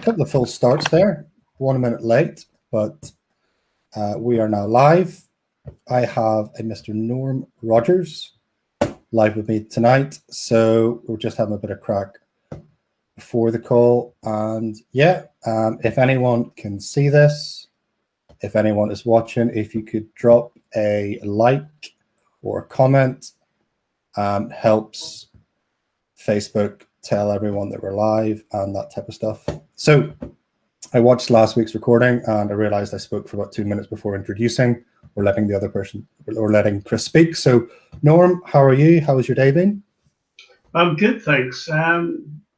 couple of false starts there, 1 minute late, but we are now live. I have a Mr. Norm Rogers live with me tonight, so we're just having a bit of crack before the call. And yeah, if anyone can see this, if anyone is watching, if you could drop a like or a comment, helps Facebook tell everyone that we're live and that type of stuff. So I watched last week's recording and I realized I spoke for about 2 minutes before introducing or letting the other person or letting Chris speak. So Norm, how are you? How has your day been? I'm good, thanks.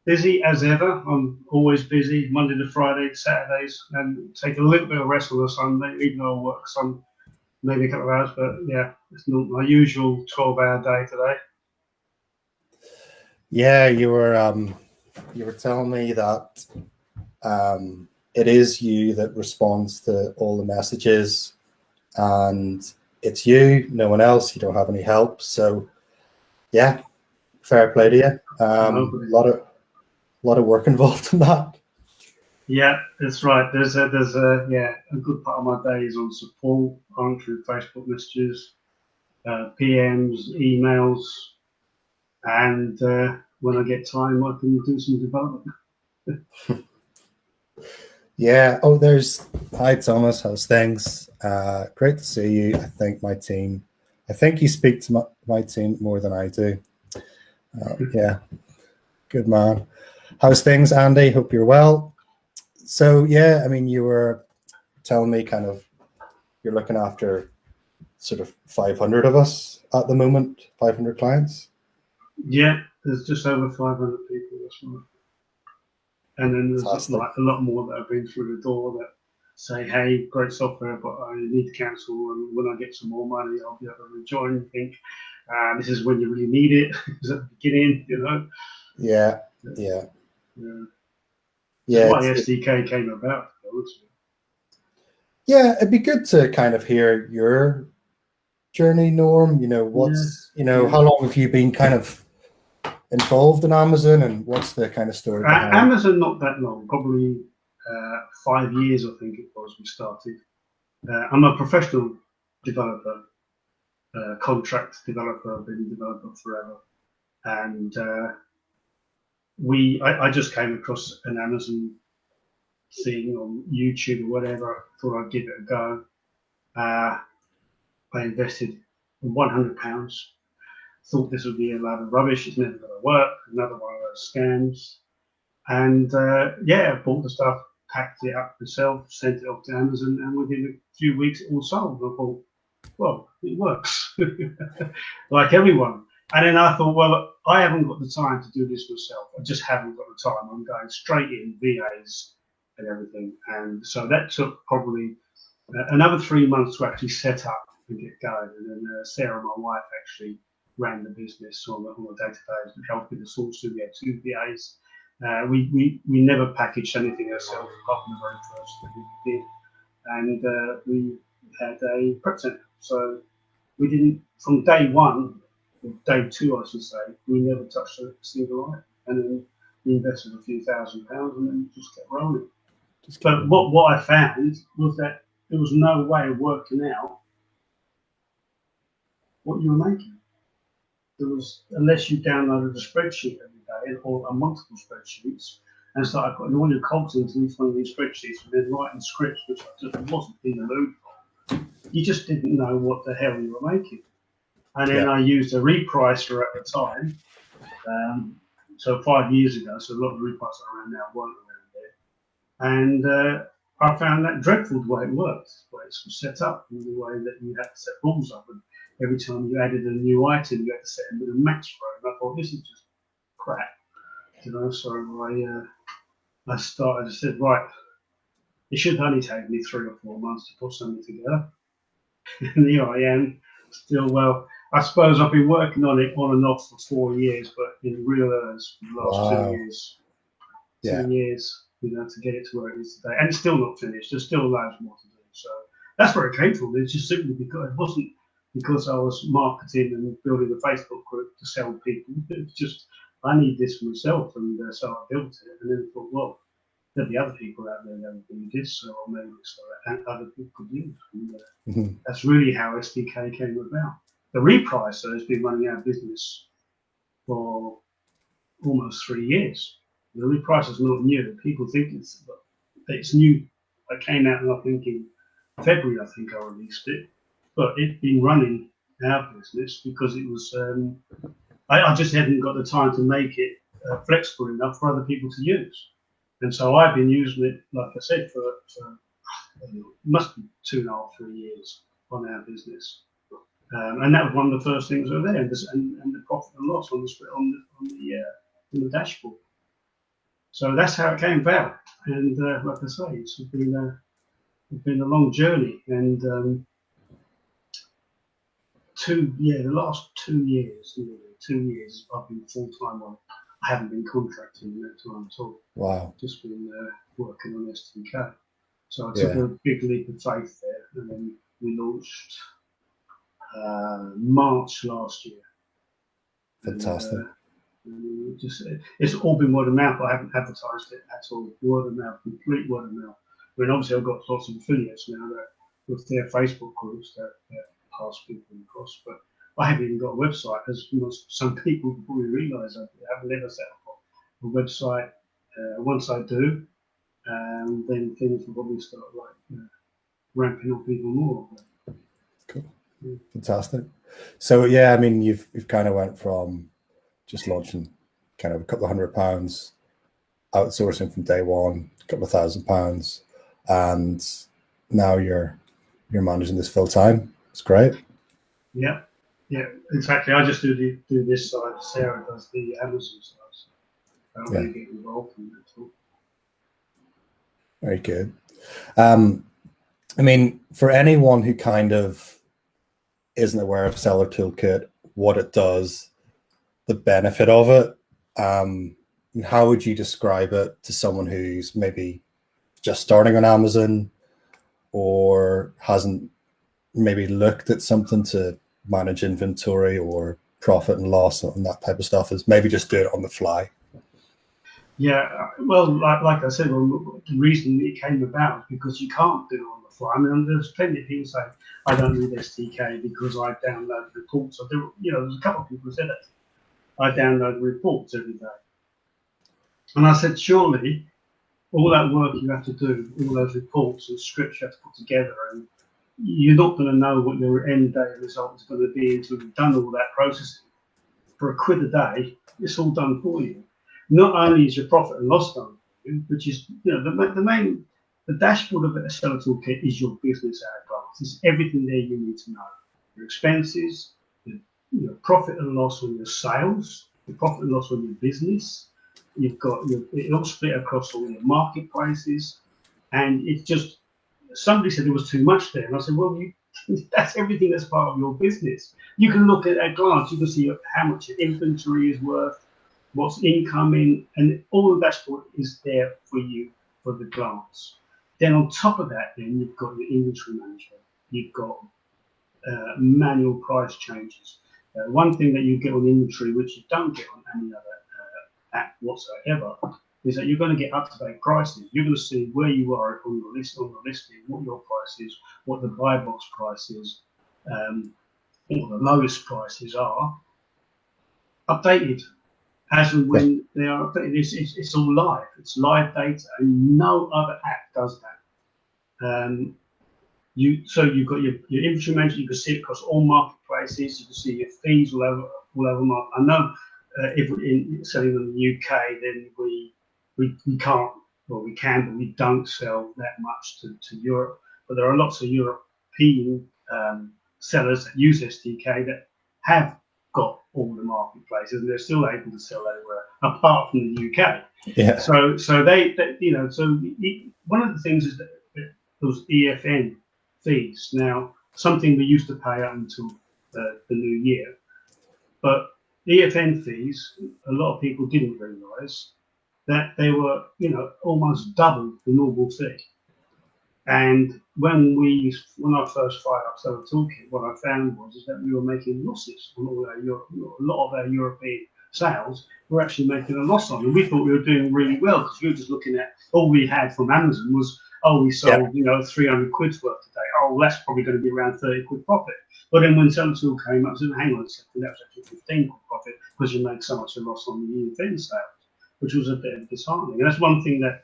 Busy as ever. I'm always busy, Monday to Friday, Saturdays, and take a little bit of rest on a Sunday, even though I work some, maybe a couple of hours, but yeah, it's not my usual 12-hour day today. Yeah, you were telling me that it is you that responds to all the messages, and it's you, no one else. You don't have any help, so yeah, fair play to you. A lot of work involved in that. Yeah, that's right. There's a good part of my day is on support, answering Facebook messages, PMs, emails, and when I get time, I can do some development. Yeah. Oh, hi Thomas. How's things? Great to see you. I think you speak to my team more than I do. Yeah, good man. How's things, Andy? Hope you're well. So yeah, I mean, you were telling me kind of you're looking after sort of 500 of us at the moment, 500 clients. Yeah, there's just over 500 people this month. And then there's like a lot more that have been through the door that say, hey, great software, but I need to cancel. And when I get some more money, I'll be able to rejoin and think, this is when you really need it. It's at the beginning, you know? Yeah. That's why SDK came about. Yeah, it'd be good to kind of hear your journey, Norm. You know, how long have you been kind of involved in Amazon, and what's the kind of story behind Amazon? Not that long, probably 5 years, I think it was. We started. I'm a professional developer, contract developer. I've been a developer forever, and I just came across an Amazon thing on YouTube or whatever. Thought I'd give it a go. I invested £100. Thought this would be a lot of rubbish. It's never going to work. Another one of those scams. And I bought the stuff, packed it up myself, sent it off to Amazon, and within a few weeks it all sold. I thought, well, it works, like everyone. And then I thought, well, I haven't got the time to do this myself. I just haven't got the time. I'm going straight in, VAs and everything. And so that took probably another 3 months to actually set up and get going. And then Sarah, my wife, actually ran the business on the database and helped with the source. We had 2 VAs. We never packaged anything ourselves apart from the very first thing we did. And we had a prep center. So we didn't, from day one, or day 2, I should say, we never touched a single item. And then we invested a few £1,000 and then just kept rolling. But what I found was that there was no way of working out what you were making. There was, unless you downloaded a spreadsheet every day or multiple spreadsheets and started putting all your cogs into each one of these spreadsheets and then writing scripts, which I just wasn't in the mood for. You just didn't know what the hell you were making. And then I used a repricer at the time. So 5 years ago, so a lot of the repricers around now weren't around there. And I found that dreadful the way it worked, the way it's set up, and the way that you had to set rules up. And every time you added a new item, you had to set a bit of max for it. And I thought, this is just crap, you know. So I said, right, it should only take me 3 or 4 months to put something together. And here I am, still, well, I suppose I've been working on it on and off for 4 years, but in real earnest for the last 2 years. 2 years, you know, to get it to where it is today. And it's still not finished. There's still loads more to do. So that's where it came from. It's just simply because it wasn't because I was marketing and building a Facebook group to sell people. It's just, I need this for myself. And so I built it and then thought, well, there'll be other people out there that will do this, or maybe it's that other people could use. And, that's really how SDK came about. The Repricer has been running our business for almost 3 years. The Repricer is not new. People think it's new. I came out, and I think in February, I think I released it, but it's been running our business because it was. I just hadn't got the time to make it flexible enough for other people to use, and so I've been using it, like I said, for must be 2.5, 3 years on our business, and that was one of the first things that were there, and the profit and loss on the dashboard. So that's how it came about, and like I say, it's been a long journey, and the last 2 years, nearly 2 years, I've been full time on. I haven't been contracting in that time at all. Wow. Just been working on SDK. So I took a big leap of faith there, and then we launched March last year. Fantastic. And it's all been word of mouth. I haven't advertised it at all. Word of mouth, complete word of mouth. I mean, obviously, I've got lots of affiliates now that with their Facebook groups that pass people across, but I haven't even got a website, as some people probably realise. I haven't never set up a website. Once I do, then things will probably start ramping up even more. Cool. Yeah. Fantastic. So yeah, I mean, you've kind of went from just launching kind of a couple of £100, outsourcing from day one, a couple of £1,000, and now you're managing this full time. It's great. Yeah, exactly. I just do this side. Sarah does the Amazon side. So I don't really get involved in that at all. Very good. I mean, for anyone who kind of isn't aware of Seller Toolkit, what it does, the benefit of it, how would you describe it to someone who's maybe just starting on Amazon or hasn't maybe looked at something to manage inventory or profit and loss and that type of stuff, is maybe just do it on the fly? Yeah, well, like I said, the reason it came about is because you can't do it on the fly. I mean, there's plenty of people saying, I don't need SDK because I download reports. There's a couple of people who said that. I download reports every day. And I said, surely all that work you have to do, all those reports and scripts you have to put together, and you're not going to know what your end day result is going to be until you've done all that processing. For £1 a day, it's all done for you. Not only is your profit and loss done for you, which is, the dashboard of a Seller Toolkit is your business at a glance. It's everything there you need to know. Your expenses, your profit and loss on your sales, your profit and loss on your business. You've got it all split across all your marketplaces, and it's just, somebody said there was too much there, and I said, well, that's everything that's part of your business. You can look at a glance, you can see how much your inventory is worth, what's incoming, and all the dashboard is there for you for the glance. Then on top of that, then you've got your inventory management. You've got manual price changes. One thing that you get on inventory, which you don't get on any other app whatsoever, is that you're going to get up-to-date pricing. You're going to see where you are on your listing, what your price is, what the buy box price is, what the lowest prices are, updated as and when they are updated. It's all live. It's live data, and no other app does that. So you've got your inventory management. You can see it across all marketplaces. You can see your fees all over market. I know if we're selling in the UK, then we can't. Well, we can, but we don't sell that much to Europe. But there are lots of European sellers that use SDK that have got all the marketplaces, and they're still able to sell anywhere apart from the UK. Yeah. So they one of the things is that those EFN fees. Now, something we used to pay up until the new year, but EFN fees, a lot of people didn't realise that they were, almost double the normal fee. And when I first fired up Seller Toolkit, what I found was that we were making losses on a lot of our European sales, we're actually making a loss on. And we thought we were doing really well because we were just looking at all we had from Amazon was, oh, we sold, 300 quid's worth today. Oh, well, that's probably going to be around 30 quid profit. But then when Seller Tool came up, I said, hang on a second, that was actually 15 quid profit because you make so much of a loss on the UFN sales, which was a bit disheartening. And that's one thing that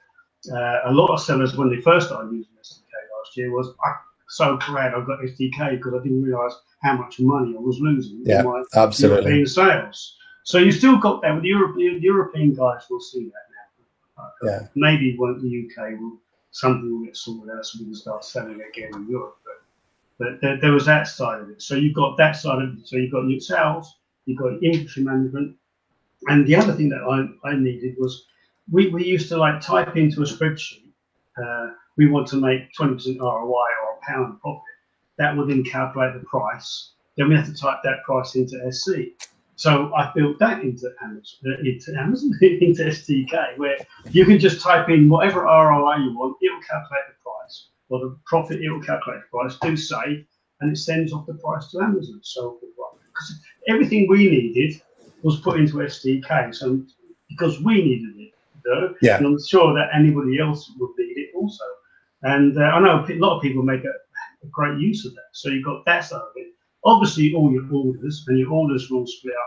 a lot of sellers, when they first started using SDK last year, was, I'm so glad I got SDK because I didn't realise how much money I was losing in my European sales. So you still got that with the European guys will see that now. Maybe when the UK something will get sorted out so we can start selling again in Europe. But there was that side of it. So you've got that side of it. So you've got your sales, you've got inventory management. And the other thing that I needed was we used to like type into a spreadsheet, we want to make 20% ROI or a pound profit. That would then calculate the price. Then we have to type that price into SC. So I built that into Amazon, into SDK, where you can just type in whatever ROI you want, it will calculate the price, or the profit, it will calculate the price, do save, and it sends off the price to Amazon. So because everything we needed was put into SDK, so because we needed it, and I'm sure that anybody else would need it also. And I know a lot of people make a great use of that. So you've got that side of it. Obviously, all your orders, and your orders will split up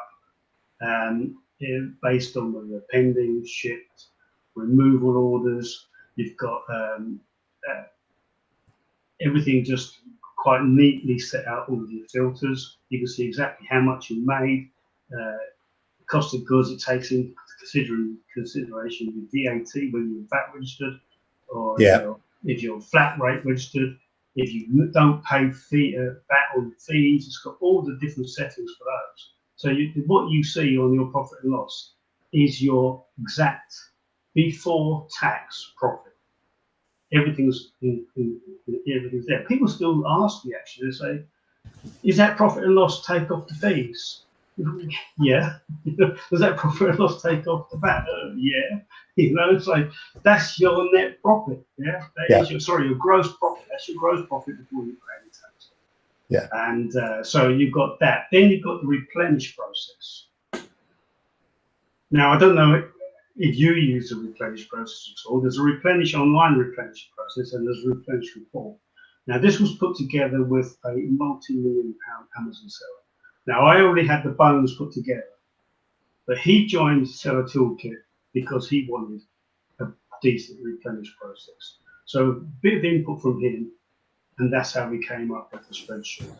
based on whether they're pending, shipped, removal orders. You've got everything just quite neatly set out, all of your filters. You can see exactly how much you made, cost of goods. It takes into consideration your VAT when you're VAT registered, or if you're flat rate registered. If you don't pay VAT on fees, it's got all the different settings for those. So what you see on your profit and loss is your exact before tax profit. Everything's everything's there. People still ask me actually, they say, "Is that profit and loss take off the fees?" Yeah. Does that profit and loss take off the VAT? Yeah. It's like that's your net profit. Yeah. That is your gross profit. That's your gross profit before you pay any tax. Yeah. And so you've got that. Then you've got the replenish process. Now I don't know if you use the replenish process at all. There's a online replenish process, and there's a replenish report. Now this was put together with a multi-million-pound Amazon seller. Now, I already had the bones put together, but he joined Seller Toolkit because he wanted a decent replenish process. So a bit of input from him, and that's how we came up with the spreadsheet.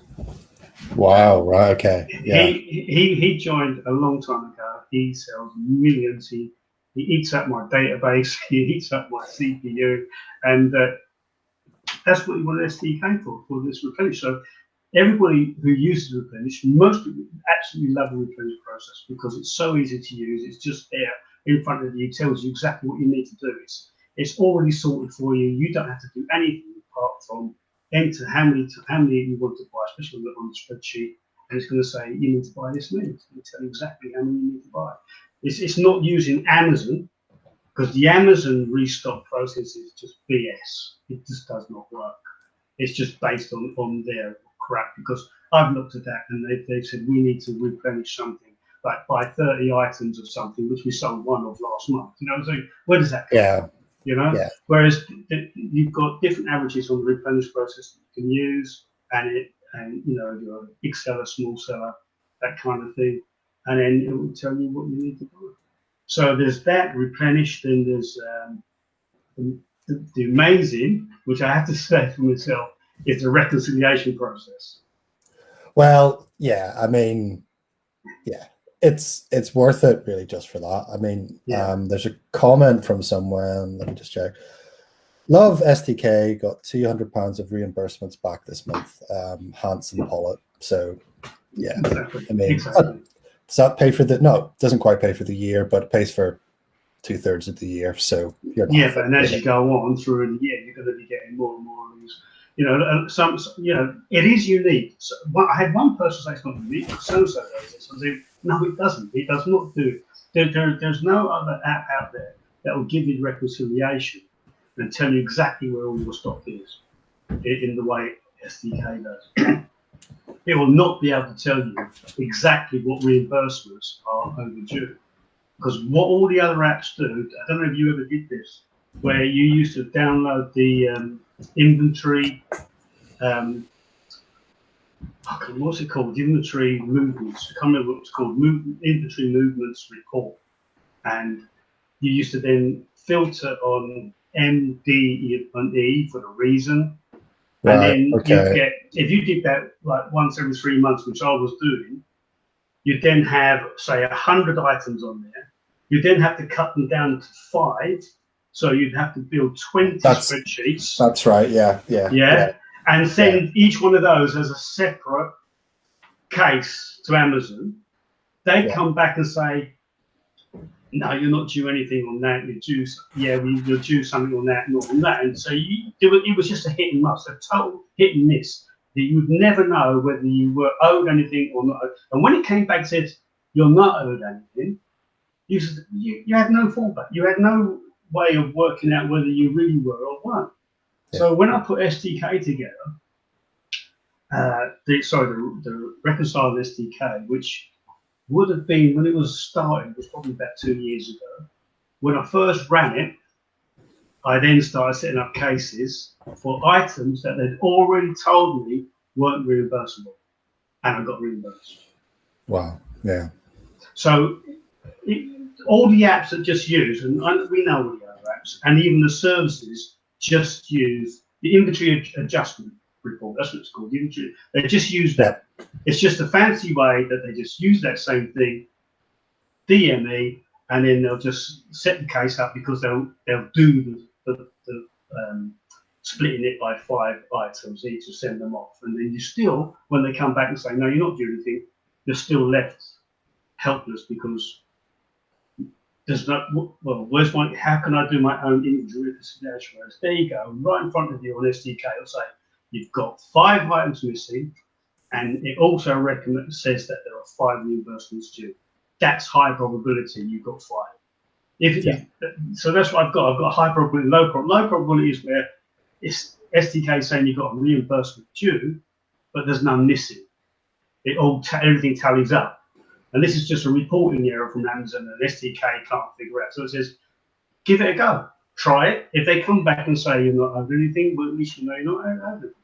Wow, right, okay. Yeah. He joined a long time ago. He sells millions. He eats up my database. He eats up my CPU, and that's what he wanted SDK for this replenish. So everybody who uses Replenish, most people absolutely love the Replenish process because it's so easy to use. It's just there in front of you. It tells you exactly what you need to do. It's already sorted for you. You don't have to do anything apart from enter how many you want to buy, especially on the spreadsheet, and it's going to say you need to buy this many. It's going to tell you exactly how many you need to buy. It's not using Amazon because the Amazon restock process is just BS. It just does not work. It's just based on their crap, because I've looked at that and they've said we need to replenish something, like buy 30 items of something which we sold one of last month. So where does that come from? Whereas you've got different averages on the replenish process that you can use, and your big seller, small seller, that kind of thing, and then it will tell you what you need to buy. So there's that replenish. Then there's the amazing, which I have to say for myself, is the reconciliation process. Well, yeah, I mean, yeah, it's worth it really just for that. I mean, there's a comment from someone, let me just check. Love SDK, got £200 of reimbursements back this month. Hanson Pollitt. So yeah, exactly. I mean, does that pay for no, it doesn't quite pay for the year, but it pays for 2/3 of the year. So you're not but as you go on through the year, you're going to be getting more and more of these. It is unique. So, I had one person say it's not unique. So does this. I said, no, it doesn't. It does not do it. There's no other app out there that will give you the reconciliation and tell you exactly where all your stock is in the way SDK does. it will not be able to tell you exactly what reimbursements are overdue. Because what all the other apps do, I don't know if you ever did this, where you used to download the inventory, what's it called? Inventory movements. I can't remember what it's called. Inventory movements report. And you used to then filter on M, D, and E for the reason. Right, and then okay. you get, if you did that like once every 3 months, which I was doing, you'd then have, say, 100 items on there. You'd then have to cut them down to 5. So you'd have to build 20 spreadsheets. That's right, yeah. And send each one of those as a separate case to Amazon. They'd come back and say, no, you're not due anything on that. You're due, you're due something on that, not on that. And so it was just a hit and miss, a total hit and miss. That you would never know whether you were owed anything or not. And when it came back and said, you're not owed anything, you had no fallback. You had no way of working out whether you really were or weren't. Yeah. So when I put SDK together, the reconciled SDK, which would have been, when it was starting, it was probably about 2 years ago. When I first ran it, I then started setting up cases for items that they'd already told me weren't reimbursable, and I got reimbursed. Wow, yeah. So all the apps that just use, and we know all the other apps, and even the services just use the inventory adjustment report. That's what it's called, the inventory. They just use that. It's just a fancy way that they just use that same thing, DME, and then they'll just set the case up because they'll do the splitting it by 5 items each to send them off. And then you still, when they come back and say, no, you're not doing anything, you're still left helpless because there's no, well, how can I do my own inventory reconciliation? There you go, right in front of you on SDK, it'll say, you've got 5 items missing, and it also says that there are 5 reimbursements due. That's high probability you've got 5. So that's what I've got. I've got high probability, low probability. Low probability is where it's SDK saying you've got a reimbursement due, but there's none missing. Everything tallies up. And this is just a reporting error from Amazon that SDK can't figure out. So it says, give it a go. Try it. If they come back and say you're not owed anything, well, at least you know you're not owed anything.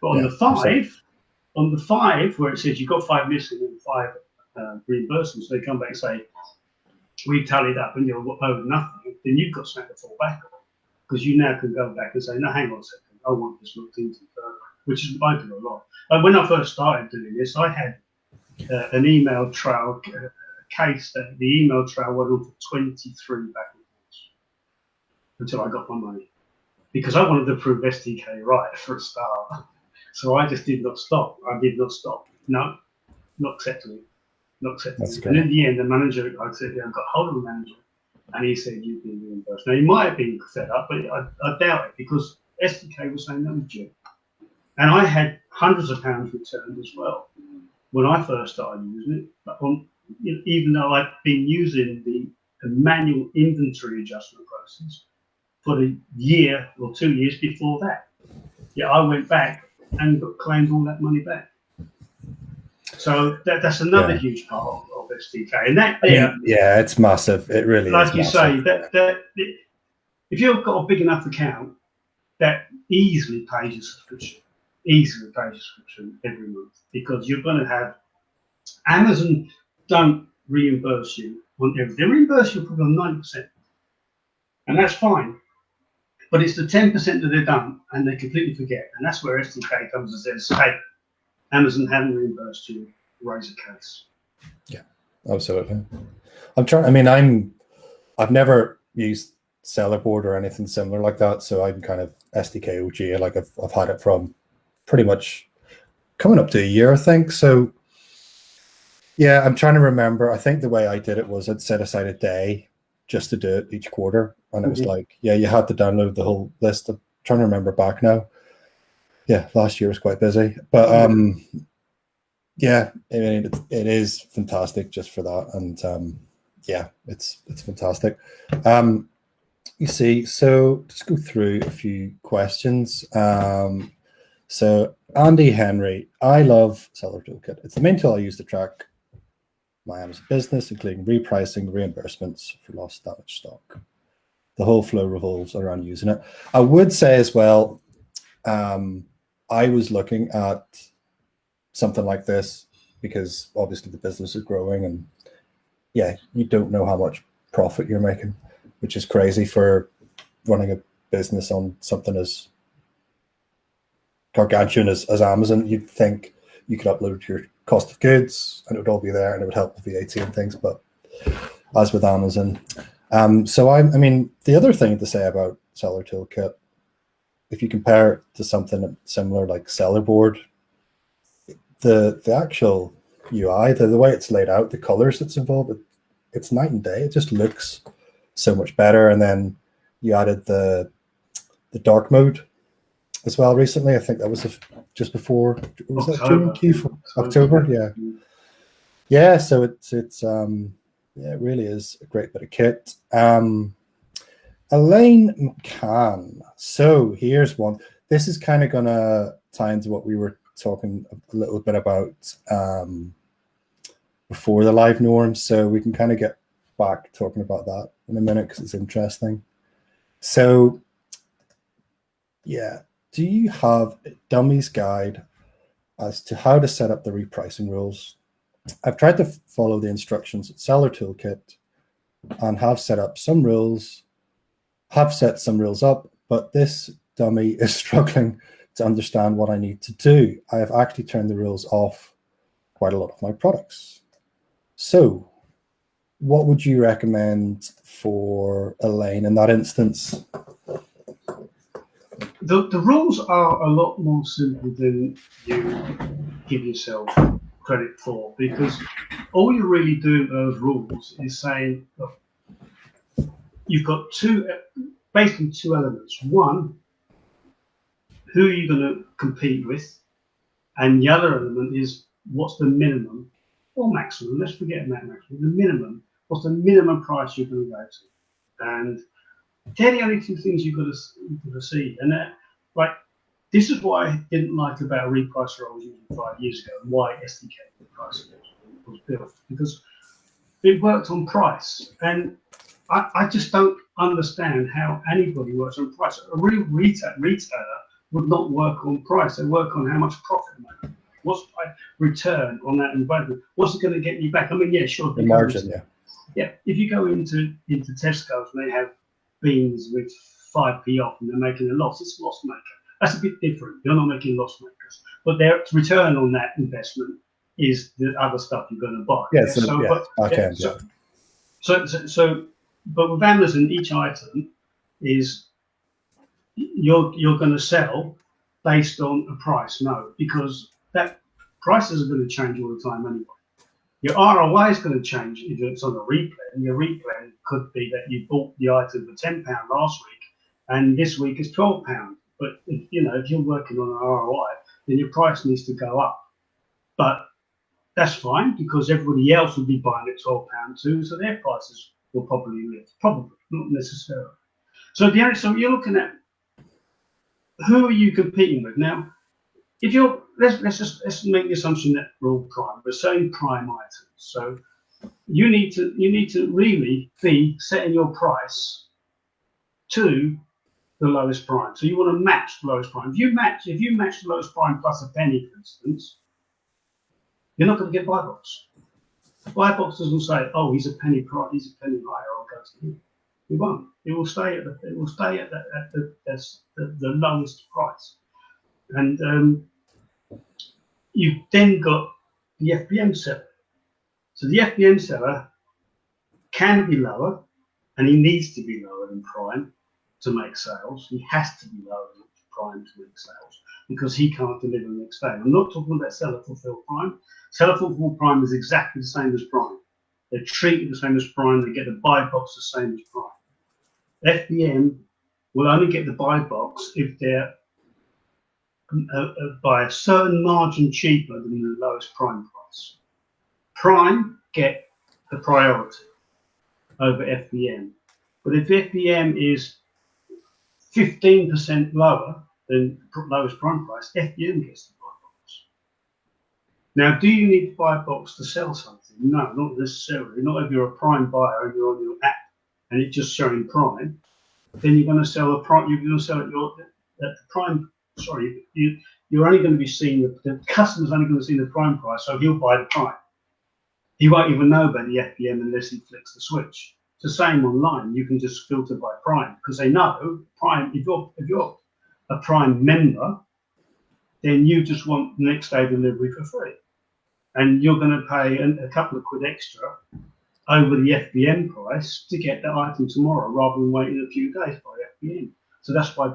But on the 5, where it says you've got 5 missing and 5 reimbursements, they come back and say, we tallied up and you're owed nothing, then you've got something to fall back on. Because you now can go back and say, no, hang on a second, I want this looked into further, which is I do a lot. When I first started doing this, I had an email trail case that the email trail went on for 23 back and forth until I got my money. Because I wanted to prove SDK right for a start. So I just did not stop. No, not accepting it. And in the end, the manager, I said, I got hold of the manager, and he said, you've been reimbursed. Now, he might have been fed up, but I doubt it, because SDK was saying that was due. And I had hundreds of pounds returned as well when I first started using it. But even though I'd been using the manual inventory adjustment process for the year or 2 years before that. Yeah, I went back and claimed all that money back. So that's another huge part of SDK. And that it's massive. It really is. Like you say, that if you've got a big enough account, that easily pays your subscription. Every month, because you're going to have Amazon don't reimburse you on everything. They reimburse you probably on 90%, and that's fine. But it's the 10% that they've done and they completely forget, and that's where SDK comes and says, "Hey, Amazon haven't reimbursed you. Raise a case." Yeah, absolutely. I've never used Sellerboard or anything similar like that, so I'm kind of SDK OG. Like I've had it from pretty much coming up to a year, I think. So yeah, I'm trying to remember. I think the way I did it was I'd set aside a day just to do it each quarter, and it was like, you had to download the whole list. I'm trying to remember back now. Yeah, last year was quite busy, but yeah, I mean, it is fantastic just for that, and it's fantastic. You see, so just go through a few questions. So Andy Henry, I love Seller Toolkit. It's the main tool I use to track my Amazon business, including repricing, reimbursements for lost damaged stock. The whole flow revolves around using it. I would say as well, I was looking at something like this because obviously the business is growing, and yeah, you don't know how much profit you're making, which is crazy for running a business on something as gargantuan as Amazon. You'd think you could upload your cost of goods and it would all be there and it would help with VAT and things, but as with Amazon. So I mean, the other thing to say about Seller Toolkit, if you compare it to something similar like Seller Board, the actual UI, the way it's laid out, the colors that's involved, it's night and day. It just looks so much better. And then you added the dark mode as well recently. I think that was just before, was October. that June? October, yeah. Yeah, so it's yeah, it really is a great bit of kit. Eamonn McCaffrey. So here's one. This is kind of gonna tie into what we were talking a little bit about before the live norms. So we can kind of get back talking about that in a minute because it's interesting. So yeah, do you have a dummy's guide as to how to set up the repricing rules? I've tried to follow the instructions at Seller Toolkit and have set up some rules, have set some rules up, but this dummy is struggling to understand what I need to do. I have actually turned the rules off quite a lot of my products. So what would you recommend for Elaine in that instance? The rules are a lot more simple than you give yourself credit for, because all you're really doing with those rules is saying, look, you've got basically two elements. One, who are you going to compete with? And the other element is, what's the minimum or maximum? Let's forget that maximum. The minimum. What's the minimum price you're going to go to? And they're the only two things you've got to see. And like, this is what I didn't like about a repricer I was using 5 years ago, and why SDK repricing was built, because it worked on price. And I just don't understand how anybody works on price. A real retailer would not work on price. They work on how much profit they make. What's my return on that investment? What's it going to get you back? I mean, yeah, sure. The margin, yeah. Yeah, if you go into Tesco's and they have beans with 5p off and they're making a loss, it's a loss maker. That's a bit different. You're not making loss makers, but their return on that investment is the other stuff you're going to buy. Yeah, but with Amazon, each item is you're going to sell based on a price. No, because that prices are going to change all the time anyway. Your ROI is going to change if it's on a replan. Your replan could be that you bought the item for £10 last week, and this week is £12. But if you're working on an ROI, then your price needs to go up. But that's fine, because everybody else will be buying at £12 too, so their prices will probably lift. Probably, not necessarily. So you're looking at, who are you competing with now? If you're let's make the assumption that we're all prime. We're selling prime items, so you need to really be setting your price to the lowest prime. So you want to match the lowest prime. If you match the lowest prime plus a penny, for instance, you're not going to get buy box. Buy box doesn't say, oh, he's a penny higher, I'll go to him. It won't. It will stay at the lowest price. And you've then got the FBM seller. So the FBM seller can be lower, and he needs to be lower than prime to make sales. He has to be lower than prime to make sales, because he can't deliver the next day. I'm not talking about seller fulfilled prime. Seller fulfilled prime is exactly the same as prime. They're treated the same as prime. They get the buy box the same as prime. FBM will only get the buy box if they're by a certain margin cheaper than the lowest prime price. Prime get the priority over FBM. But if FBM is 15% lower then lowest prime price, FBM gets the buy box. Now, do you need to buy a box to sell something? No, not necessarily. Not if you're a prime buyer and you're on your app and it's just showing prime. Then you're going to sell a prime. You're going to sell at the prime. Sorry, you're only going to be seeing the customer's only going to see the prime price, so he'll buy the prime. He won't even know about the FBM unless he flicks the switch. It's the same online. You can just filter by prime because they know prime. If you're a prime member, then you just want next day delivery for free, and you're going to pay a couple of quid extra over the FBM price to get the item tomorrow rather than waiting a few days by FBM. So that's why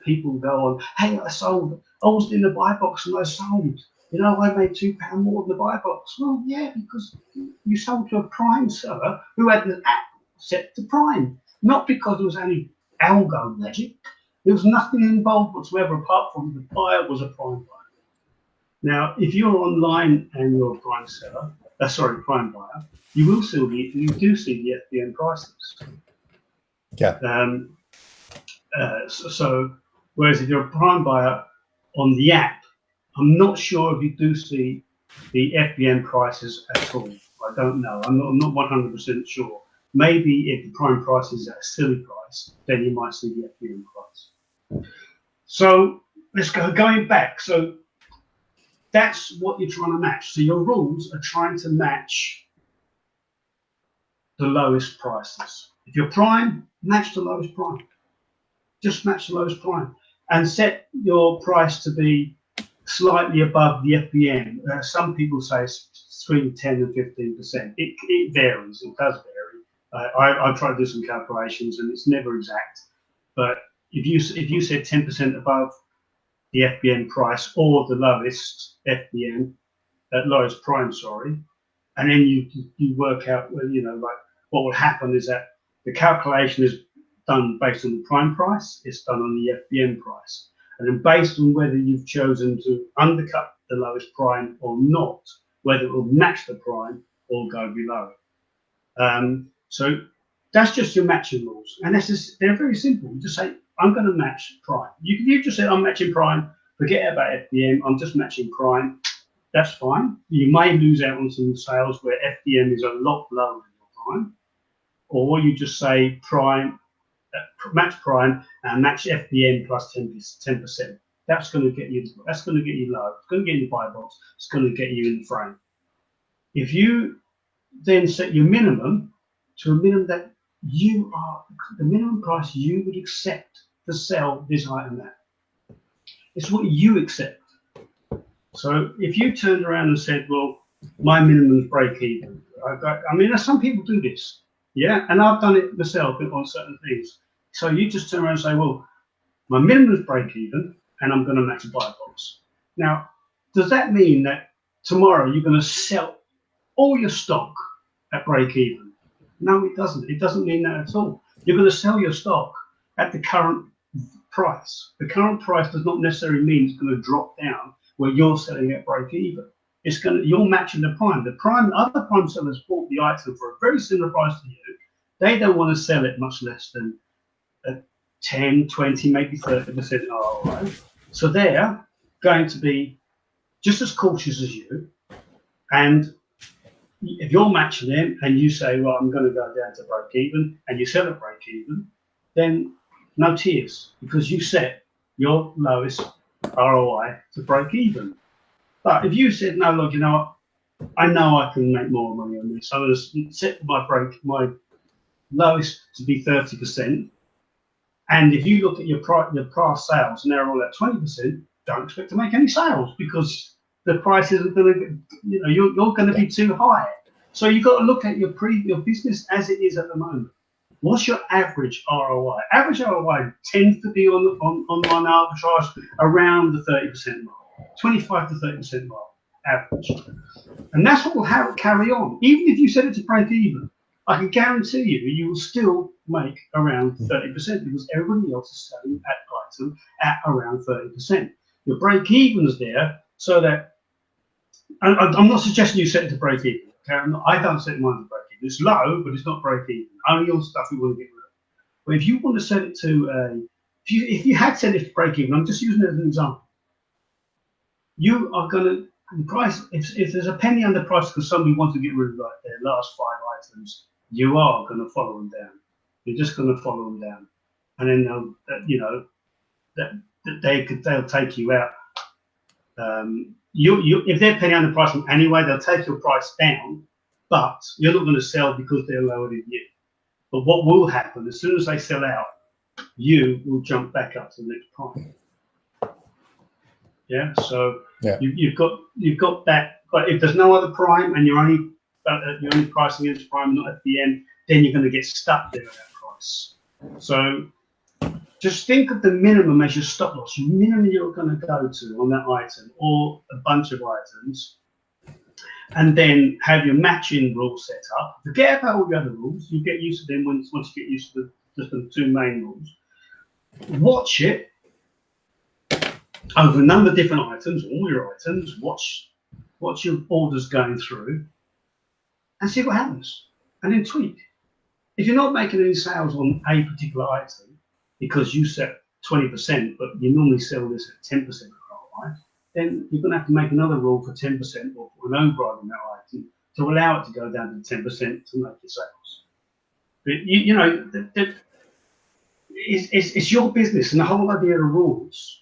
people go on, hey, I was in the buy box and I sold. You know, I made £2 more than the buy box. Well, yeah, because you sold to a prime seller who had the app set to prime, not because it was any algo magic. There was nothing involved whatsoever apart from the buyer was a prime buyer. Now, if you're online and you're a prime seller, prime buyer, you do see the FBM prices. Yeah. So, whereas if you're a prime buyer on the app, I'm not sure if you do see the FBM prices at all. I don't know. I'm not 100% sure. Maybe if the prime price is at a silly price, then you might see the FBM price. So let's going back. So that's what you're trying to match. So your rules are trying to match the lowest prices. If you're prime, match the lowest prime. Just match the lowest prime and set your price to be slightly above the FBM. Some people say it's between 10 and 15%. It varies. It does vary. I try to do some calculations and it's never exact. But if you said 10% above the FBM price or the lowest FBM, lowest prime, sorry, and then you work out, like what will happen is that the calculation is done based on the prime price. It's done on the FBM price. And then based on whether you've chosen to undercut the lowest prime or not, whether it will match the prime or go below it. So that's just your matching rules. And they're very simple. You just say, I'm going to match prime. You just say, I'm matching prime. Forget about FBM. I'm just matching prime. That's fine. You may lose out on some sales where FBM is a lot lower than your prime. Or you just say prime, match prime and match FBM plus 10%. That's going to get you low. It's going to get you in the buy box. It's going to get you in the frame. If you then set your minimum to a minimum that the minimum price you would accept to sell this item at. It's what you accept. So if you turned around and said, well, my minimum is break even. Some people do this. Yeah, and I've done it myself on certain things. So you just turn around and say, well, my minimum is break even, and I'm going to match a buy box. Now, does that mean that tomorrow you're going to sell all your stock at break even? No, it doesn't. It doesn't mean that at all. You're going to sell your stock at the current price. The current price does not necessarily mean it's going to drop down where you're selling at break even. You're matching the prime. Other prime sellers bought the item for a very similar price to you. They don't want to sell it much less than 10, 20, maybe 30% ROI. So they're going to be just as cautious as you. And if you're matching them and you say, well, I'm going to go down to break even, and you sell at break even, then no tears, because you set your lowest ROI to break even. But if you said, no, look, you know what, I know I can make more money on this. I'm going to set my lowest to be 30%. And if you look at your past sales and they're all at 20%, don't expect to make any sales because the price isn't going to, you're going to be too high. So you've got to look at your business as it is at the moment. What's your average ROI? Average ROI tends to be on online arbitrage around the 30% mark, 25 to 30% mark average. And that's what will carry on. Even if you set it to break even, I can guarantee you will still make around 30% because everybody else is selling that item at around 30%. Your break even's there so that, I'm not suggesting you set it to break even. Okay? I don't set mine to break even. It's low, but it's not break even. Only on stuff we want to get rid of. But if you want to set it to, if if you had set it for break even, I'm just using it as an example. You are going to price, if there's a penny under price because somebody wants to get rid of like their last 5 items, you are going to follow them down. You're just going to follow them down, and then they'll take you out. If they're penny under price anyway, they'll take your price down, but you're not going to sell because they're lower than you. But what will happen as soon as they sell out, you will jump back up to the next prime. Yeah, so you've got that. But if there's no other prime and you're only pricing against prime, not at the end, then you're going to get stuck there at that price. So just think of the minimum as your stop loss, your minimum you're going to go to on that item or a bunch of items, and then have your matching rule set up. Forget about all the other rules. You get used to them once you get used to just the 2 main rules. Watch it over a number of different items, all your items. Watch your orders going through, and see what happens, and then tweak. If you're not making any sales on a particular item because you set 20%, but you normally sell this at 10% ROI, then you're going to have to make another rule for 10% or for an override on that item to allow it to go down to 10% to make your sales. But it's your business, and the whole idea of the rules.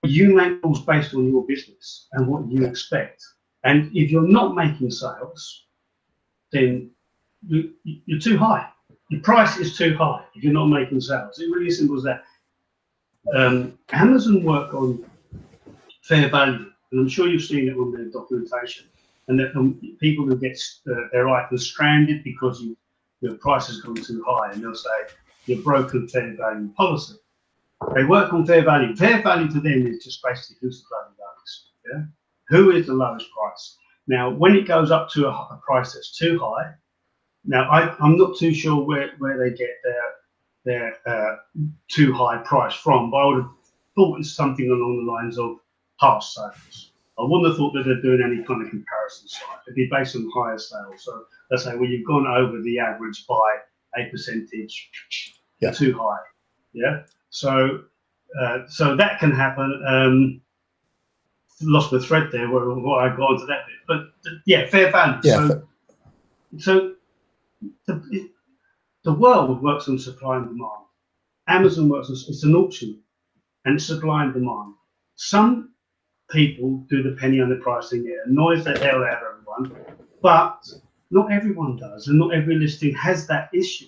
You make rules based on your business and what you expect. And if you're not making sales, then you're too high. Your price is too high if you're not making sales. It's really as simple as that. Amazon work on fair value, and I'm sure you've seen it on their documentation. And that people who get their items stranded because your price has gone too high, and they'll say you've broken fair value policy. They work on fair value. Fair value to them is just basically who's the bloody lowest. Yeah, who is the lowest price? Now, when it goes up to a price that's too high, now I'm not too sure where they get their too high price from, but I would have thought it's something along the lines of past sales. I wouldn't have thought that they're doing any kind of comparison site. It'd be based on higher sales. So let's say, well, you've gone over the average by a percentage too high. Yeah. So that can happen. Lost the thread there where I go on to that bit, but fair value. Yeah. So the world works on supply and demand. Amazon works on, it's an auction, and it's supply and demand. Some people do the penny on the pricing. It annoys the hell out of everyone, but not everyone does, and not every listing has that issue.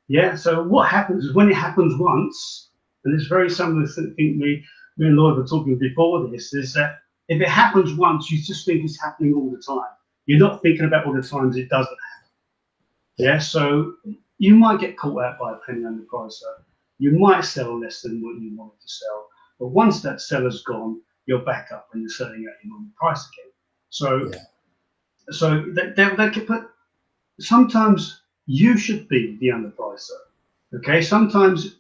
Yeah. So what happens is when it happens once, and it's very similar to something me and Lloyd were talking before this, is that if it happens once, you just think it's happening all the time. You're not thinking about all the times it doesn't happen. Yeah. So you might get caught out by a penny on the price. You might sell less than what you wanted to sell, but once that seller's gone, you're back up and you're selling at your normal price again. So they can put. Sometimes you should be the underpricer. Okay. Sometimes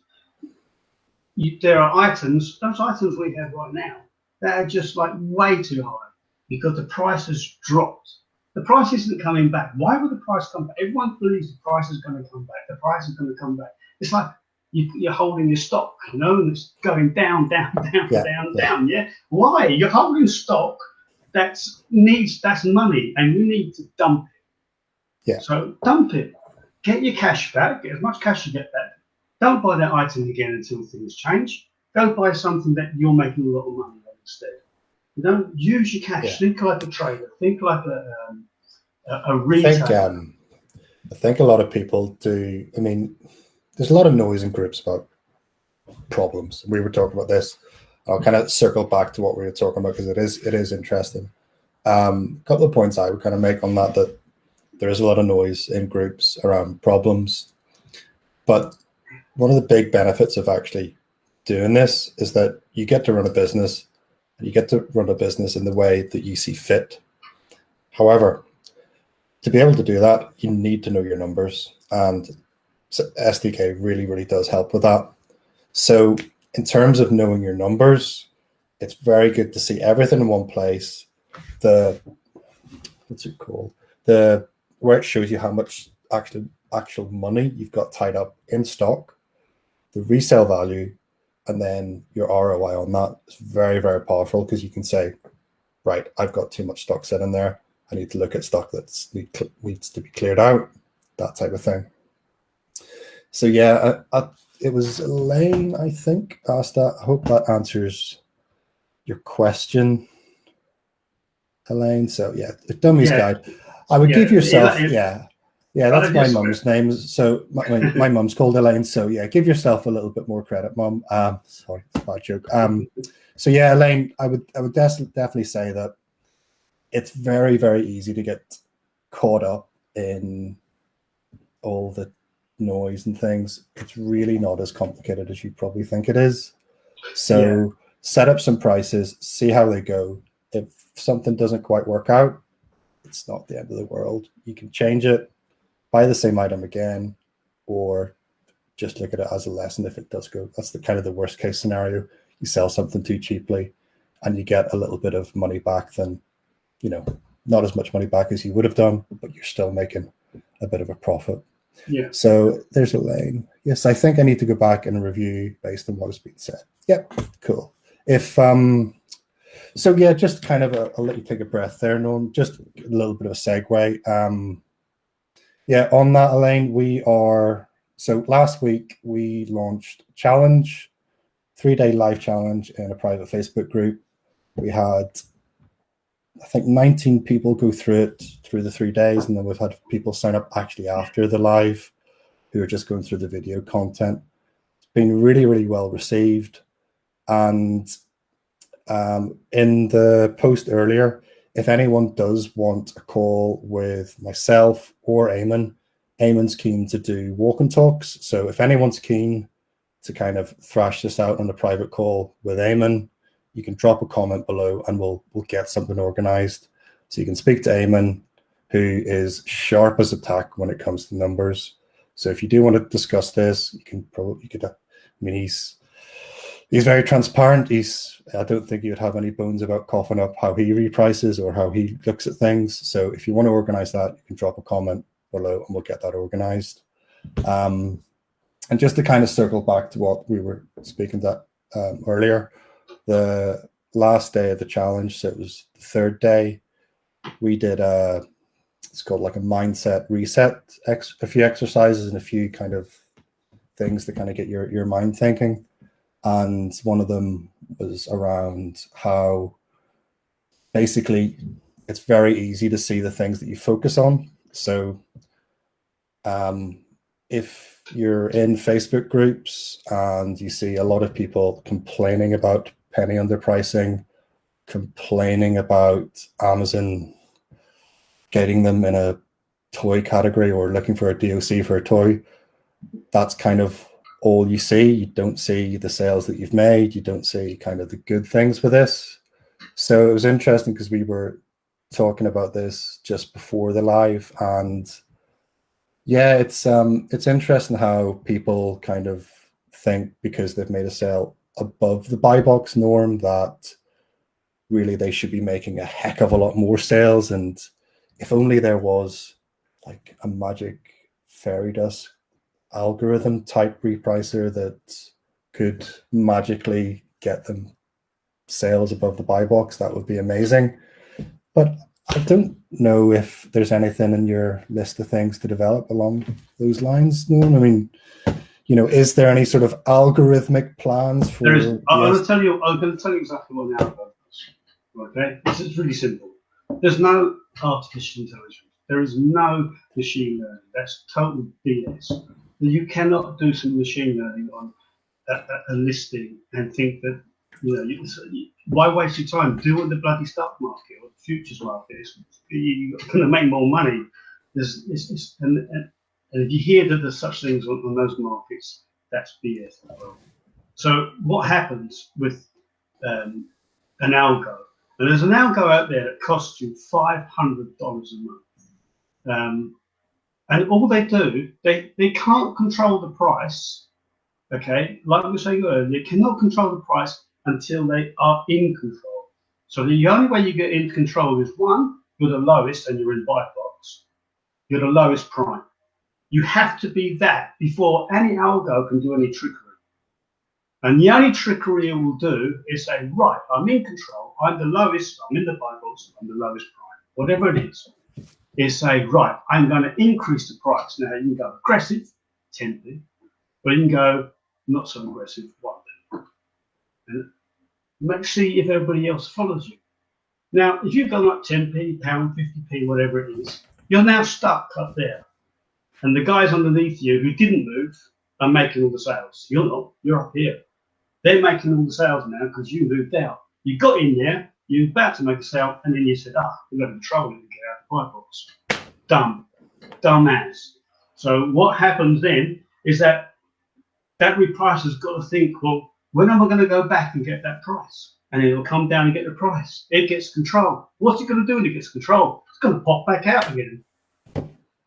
there are items. Those items we have right now that are just like way too high because the price has dropped. The price isn't coming back. Why would the price come back? Everyone believes the price is going to come back. The price is going to come back. It's like you're holding your stock, and it's going down. Yeah. Why? You're holding stock that's money, and you need to dump it. Yeah. So dump it. Get your cash back. Get as much cash as you get back. Don't buy that item again until things change. Go buy something that you're making a lot of money on instead. You don't use your cash. Yeah. Think like a trader. Think like a retailer. I think a lot of people do. I mean, there's a lot of noise in groups about problems. We were talking about this. I'll kind of circle back to what we were talking about because it is interesting. A couple of points I would kind of make on that there is a lot of noise in groups around problems, but one of the big benefits of actually doing this is that you get to run a business, and you get to run a business in the way that you see fit. However, to be able to do that, you need to know your numbers, and SDK really, really does help with that. So in terms of knowing your numbers, it's very good to see everything in one place. What's it called? Where it shows you how much actual money you've got tied up in stock, the resale value, and then your ROI on that is very, very powerful, because you can say, right, I've got too much stock sitting there. I need to look at stock that needs to be cleared out, that type of thing. So yeah, it was Elaine, I think, asked that. I hope that answers your question, Elaine. So yeah, the Dummies Guide. I would give yourself, that's my mum's name. So my mum's called Elaine. So yeah, give yourself a little bit more credit, Mum. Sorry, it's a bad joke. So yeah, Elaine, I would definitely say that it's very, very easy to get caught up in all the noise and things. It's really not as complicated as you probably think it is. So set up some prices, see how they go. If something doesn't quite work out, it's not the end of the world. You can change it, buy the same item again, or just look at it as a lesson if it does go. That's the kind of the worst case scenario. You sell something too cheaply and you get a little bit of money back, then, you know, not as much money back as you would have done, but you're still making a bit of a profit. Yeah. So there's Elaine. Yes, I think I need to go back and review based on what has been said. Yep, cool. If so yeah, just kind of I'll let you take a breath there, Norm. Just a little bit of a segue. Yeah, on that, Elaine, so last week we launched challenge, 3-day live challenge in a private Facebook group. We had, I think, 19 people go through it through the 3 days, and then we've had people sign up actually after the live who are just going through the video content. It's been really, really well received. And in the post earlier, if anyone does want a call with myself or Eamonn's keen to do walk and talks. So if anyone's keen to kind of thrash this out on a private call with Eamonn, you can drop a comment below and we'll get something organized. So you can speak to Eamonn, who is sharp as a tack when it comes to numbers. So if you do want to discuss this, he's very transparent. I don't think he would have any bones about coughing up how he reprices or how he looks at things. So if you want to organize that, you can drop a comment below and we'll get that organized. And just to kind of circle back to what we were speaking to earlier, the last day of the challenge, so it was the 3rd day, we did it's called like a mindset reset, a few exercises and a few kind of things to kind of get your mind thinking. And one of them was around how basically it's very easy to see the things that you focus on. So if you're in Facebook groups and you see a lot of people complaining about penny underpricing, complaining about Amazon getting them in a toy category or looking for a DOC for a toy, that's kind of all you see. You don't see the sales that you've made. You don't see kind of the good things for this. So it was interesting because we were talking about this just before the live, and yeah, it's interesting how people kind of think because they've made a sale above the buy box norm that really they should be making a heck of a lot more sales. And if only there was like a magic fairy dust algorithm type repricer that could magically get them sales above the buy box, that would be amazing. But I don't know if there's anything in your list of things to develop along those lines, Norm. I mean, you know, is there any sort of algorithmic plans for? I'm going to tell you exactly what an algorithm is. Okay, this is really simple. There's no artificial intelligence. There is no machine learning. That's total BS. You cannot do some machine learning on a listing and think that, you know, why waste your time? Do it in the bloody stock market or the futures market. You're going to make more money. And if you hear that there's such things on those markets, that's BS as well. So what happens with an algo? And there's an algo out there that costs you $500 a month. And all they do, they can't control the price, okay? Like we were saying earlier, they cannot control the price until they are in control. So the only way you get in control is, one, you're the lowest and you're in buy box. You're the lowest prime. You have to be that before any algo can do any trickery. And the only trickery it will do is say, right, I'm in control, I'm the lowest, I'm in the buy box, I'm the lowest price, whatever it is say, right, I'm going to increase the price. Now you can go aggressive, 10p, but you can go not so aggressive, 1p. And see if everybody else follows you. Now, if you've gone up 10p, pound, 50p, whatever it is, you're now stuck up there. And the guys underneath you who didn't move are making all the sales. You're not, you're up here. They're making all the sales now because you moved out. You got in there, you were about to make a sale, and then you said, we've got to control it to get out of the buy box. Dumbass. So what happens then is that repricer's got to think, well, when am I going to go back and get that price? And it'll come down and get the price. It gets control. What's it going to do when it gets control? It's going to pop back out again.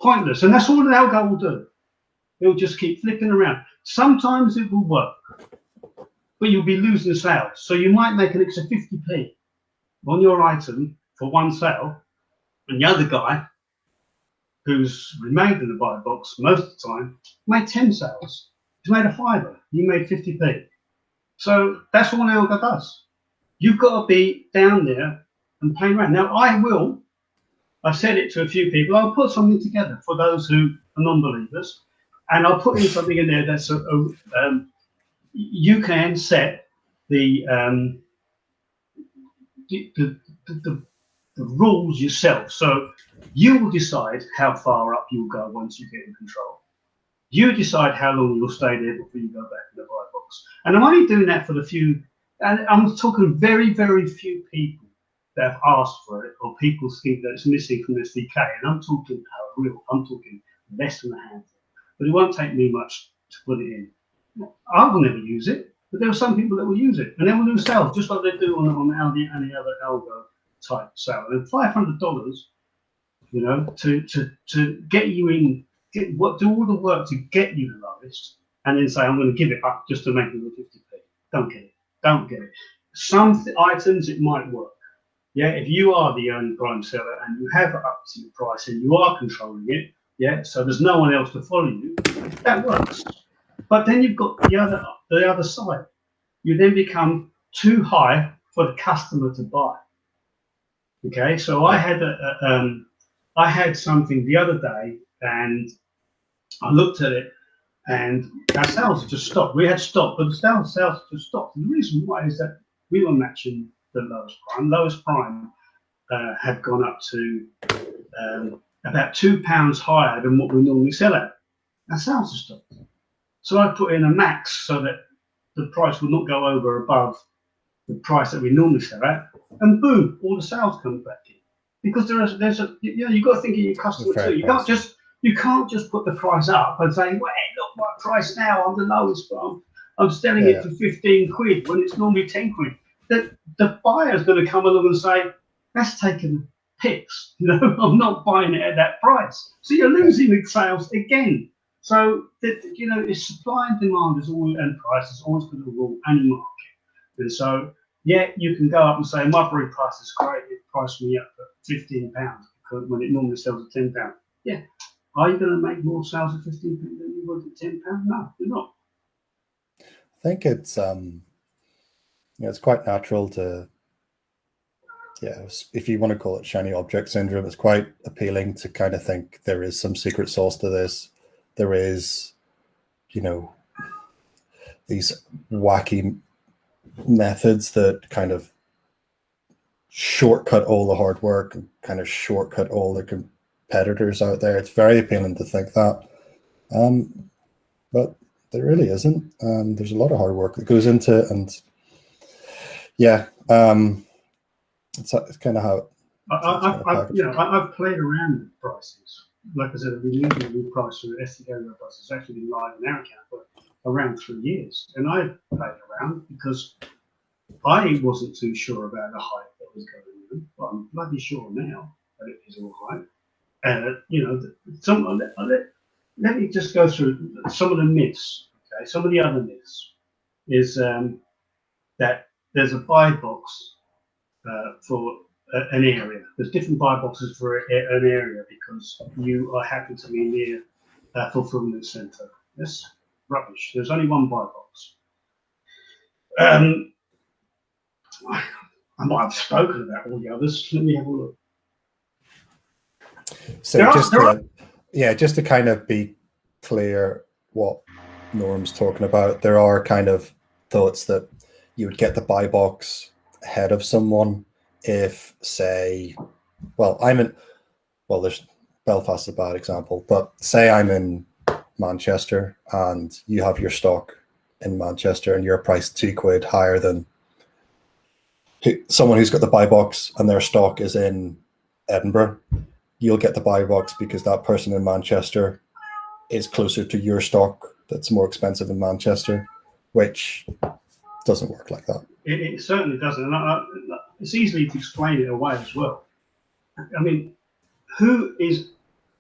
Pointless. And that's all an algo will do. It'll just keep flipping around. Sometimes it will work, but you'll be losing sales. So you might make an extra 50p on your item for one sale, and the other guy who's remained in the buy box most of the time made 10 sales. He's made a fiver. You made 50p. So that's all an algo does. You've got to be down there and playing around. Now, I've said it to a few people, I'll put something together for those who are non-believers, and I'll put in something in there that's you can set the rules yourself. So you will decide how far up you'll go once you get in control. You decide how long you'll stay there before you go back in the buy box. And I'm only doing that for the few, and I'm talking very, very few people that have asked for it, or people think that it's missing from this SDK. And I'm talking less than a handful. But it won't take me much to put it in. I will never use it, but there are some people that will use it, and they will do sales just like they do on any other algo type sale. And $500, you know, to get you in, do all the work to get you the lowest, and then say I'm going to give it up just to make it 50p. Don't get it. Some items it might work. Yeah, if you are the only prime seller and you have up to your price and you are controlling it, yeah, so there's no one else to follow you, that works. But then you've got the other side. You then become too high for the customer to buy. Okay, so I had something the other day, and I looked at it, and our sales just stopped. We had stopped, but the sales just stopped. And the reason why is that we were matching the lowest prime. Lowest prime had gone up to about £2 higher than what we normally sell at. Our sales just stopped. So I put in a max so that the price would not go over above the price that we normally sell at, and boom, all the sales come back in. Because you've got to think of your customer too. You can't just put the price up and say, well, look my price now, I'm the lowest, but I'm selling it for 15 quid when it's normally 10 quid. The buyer's going to come along and say, that's taken the piss, you know, I'm not buying it at that price. So you're losing the sales again. So it's supply and demand and price is always going to rule any market. And so, yeah, you can go up and say my breed price is great. It priced me up at £15 because when it normally sells at £10. Yeah, are you going to make more sales at £15 than you would at £10? No, you're not. I think it's it's quite natural to, if you want to call it shiny object syndrome, it's quite appealing to kind of think there is some secret sauce to this. There is, these wacky methods that kind of shortcut all the hard work and kind of shortcut all the competitors out there. It's very appealing to think that. But there really isn't. There's a lot of hard work that goes into it, and it's kind of how I've played around with prices. Like I said, I've been using the new price for SDK Repricing. It's actually been live in our account for around 3 years, and I played around because I wasn't too sure about the hype that was going on, but I'm bloody sure now that it is all hype. Let me just go through some of the myths. Okay, some of the other myths is that there's a buy box for an area. There's different buy boxes for an area because you are happen to be near a fulfillment center. That's rubbish. There's only one buy box. I might have spoken about all the others. Let me have a look. So just to kind of be clear what Norm's talking about, there are kind of thoughts that you would get the buy box ahead of someone if, say, there's Belfast is a bad example, but say I'm in Manchester and you have your stock in Manchester and you're priced £2 higher than someone who's got the buy box and their stock is in Edinburgh. You'll get the buy box because that person in Manchester is closer to your stock that's more expensive in Manchester, which doesn't work like that. It certainly doesn't. And it's easy to explain it away as well. I mean, who is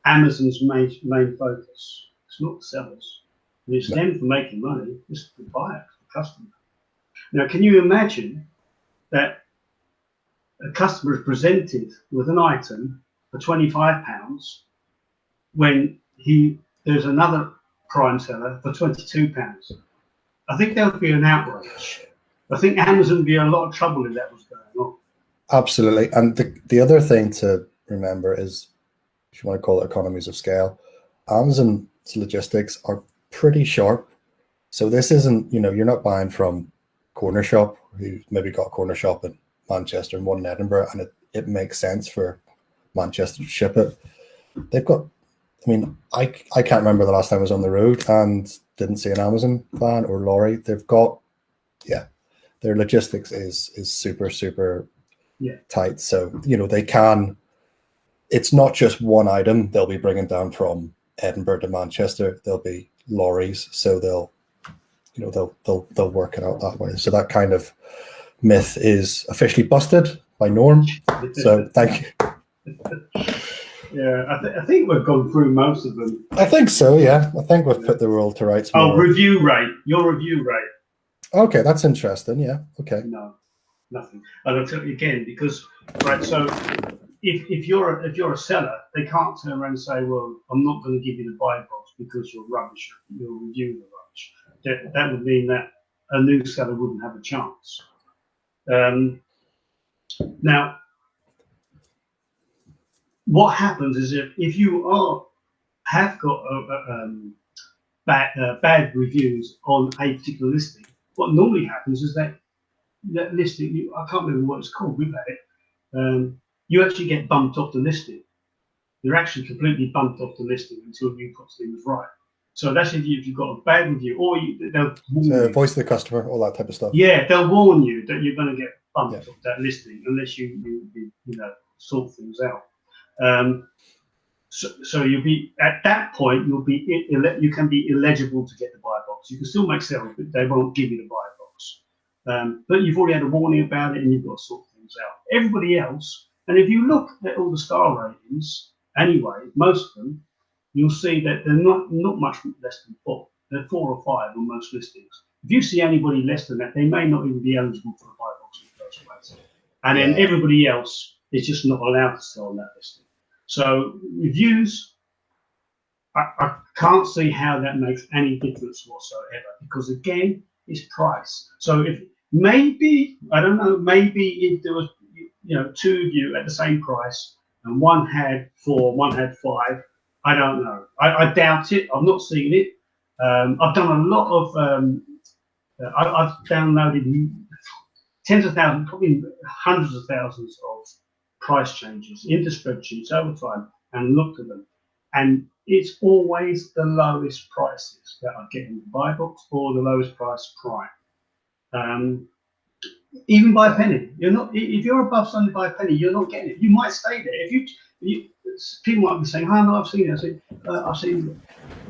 Amazon's main focus? It's not the sellers. It's them for making money. It's the buyer, the customer. Now, can you imagine that a customer is presented with an item for £25 when there's another prime seller for £22? I think there would be an outrage. I think Amazon would be in a lot of trouble if that was going on. Absolutely. And the other thing to remember is, if you want to call it economies of scale, Amazon's logistics are pretty sharp. So this isn't, you're not buying from Corner Shop, who's maybe got a corner shop in Manchester and one in Edinburgh, and it makes sense for Manchester to ship it. They've got, I can't remember the last time I was on the road and didn't see an Amazon van or lorry. They've got, their logistics is super, super tight. So, they can, it's not just one item they'll be bringing down from Edinburgh to Manchester. There'll be lorries. So they'll work it out that way. So that kind of myth is officially busted by Norm. So thank you. Yeah, I think we've gone through most of them. I think so, yeah. I think we've put the world to rights. Review rate. Your review rate. Okay, that's interesting. Yeah. Okay. No, nothing. And I'll tell you again, because so if you're a seller, they can't turn around and say, well, I'm not going to give you the buy box because you're rubbish. Your reviews are rubbish. That would mean that a new seller wouldn't have a chance. Now, what happens is if you have got bad reviews on a particular listing, what normally happens is that listing, I can't remember what it's called, we've had it, you actually get bumped off the listing. You're actually completely bumped off the listing until you put things right. So that's if you've got a bad review, or they'll warn you. Voice of the customer, all that type of stuff. Yeah, they'll warn you that you're going to get bumped off that listing unless you sort things out. So you'll be at that point. You can be eligible to get the buy box. You can still make sales, but they won't give you the buy box. But you've already had a warning about it, and you've got to sort things out. Everybody else, and if you look at all the star ratings, anyway, most of them, you'll see that they're not much less than 4. They're 4 or 5 on most listings. If you see anybody less than that, they may not even be eligible for the buy box in the first place. And then everybody else is just not allowed to sell on that listing. So reviews, I can't see how that makes any difference whatsoever, because again, it's price. So if maybe if there was 2 of you at the same price and one had 4, one had 5, I don't know. I doubt it. I've not seen it. I've done a lot of. I've downloaded tens of thousands, probably hundreds of thousands of price changes into spreadsheets over time and looked at them, and it's always the lowest prices that are getting the buy box or the lowest price prime. Even by a penny, you're not. If you're above something by a penny, you're not getting it. You might stay there. If you people might be saying, "Oh no, I've seen it." I've seen.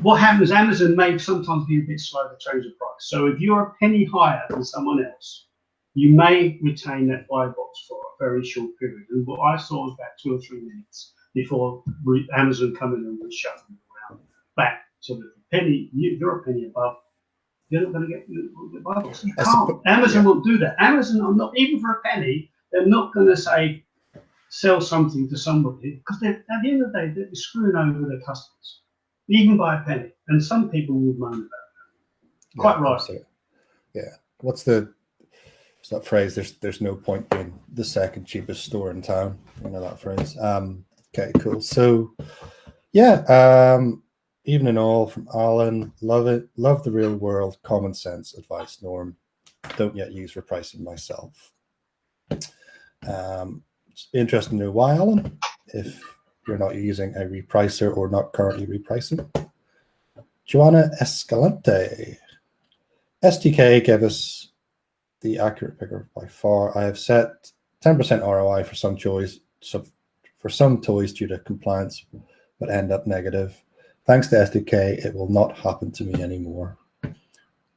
What happens? Amazon may sometimes be a bit slow to change the price. So if you're a penny higher than someone else, you may retain that buy box for a very short period. And what I saw was about 2 or 3 minutes before Amazon come in and reshuffle it around back. So that the penny, you're a penny above, you're not going to get the buy box. You can't. Amazon won't do that. Amazon, are not even for a penny, they're not going to say sell something to somebody, because at the end of the day, they're screwing over their customers, even by a penny. And some people will moan about that. Quite right. Absolutely. Yeah. What's the that phrase, there's no point being the second cheapest store in town. You know that phrase. Okay, cool. So yeah, evening all from Alan. Love it. Love the real world common sense advice, Norm. Don't yet use repricing myself. It's interesting to know why, Alan, if you're not using a repricer or not currently repricing. Joanna Escalante. STK gave us the accurate figure by far. I have set 10% ROI for some toys, due to compliance, but end up negative. Thanks to SDK, it will not happen to me anymore.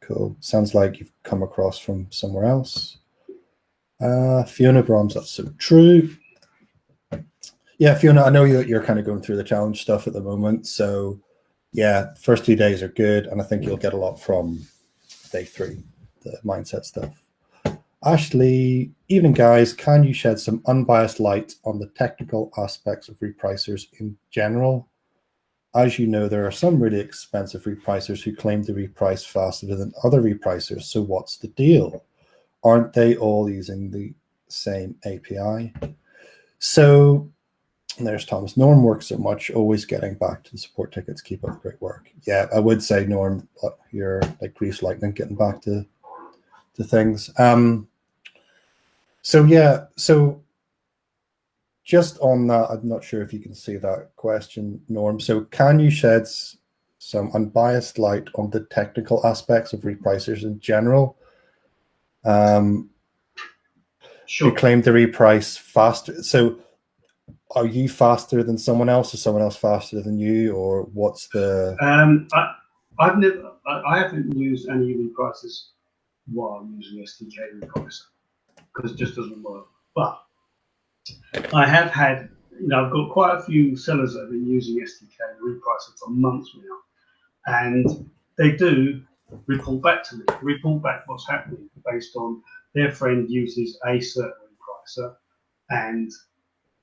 Cool. Sounds like you've come across from somewhere else. Fiona Brahms, that's so true. Yeah, Fiona, I know you're kind of going through the challenge stuff at the moment. So yeah, first 2 days are good. And I think you'll get a lot from day 3, the mindset stuff. Ashley, evening guys, can you shed some unbiased light on the technical aspects of repricers in general? As you know, there are some really expensive repricers who claim to reprice faster than other repricers. So what's the deal? Aren't they all using the same API? So there's Thomas. Norm works so much, always getting back to the support tickets. Keep up the great work. Yeah, I would say, Norm, you're like grease lightning getting back to things. So yeah, so just on that, I'm not sure if you can see that question, Norm. So can you shed some unbiased light on the technical aspects of repricers in general? Sure. You claim to reprice faster. So are you faster than someone else, or someone else faster than you, or what's the? I haven't used any repricers while using SDK repricer because it just doesn't work. But I have had, I've got quite a few sellers that have been using SDK repricer for months now, and they do report back to me, what's happening based on their friend uses a certain repricer, and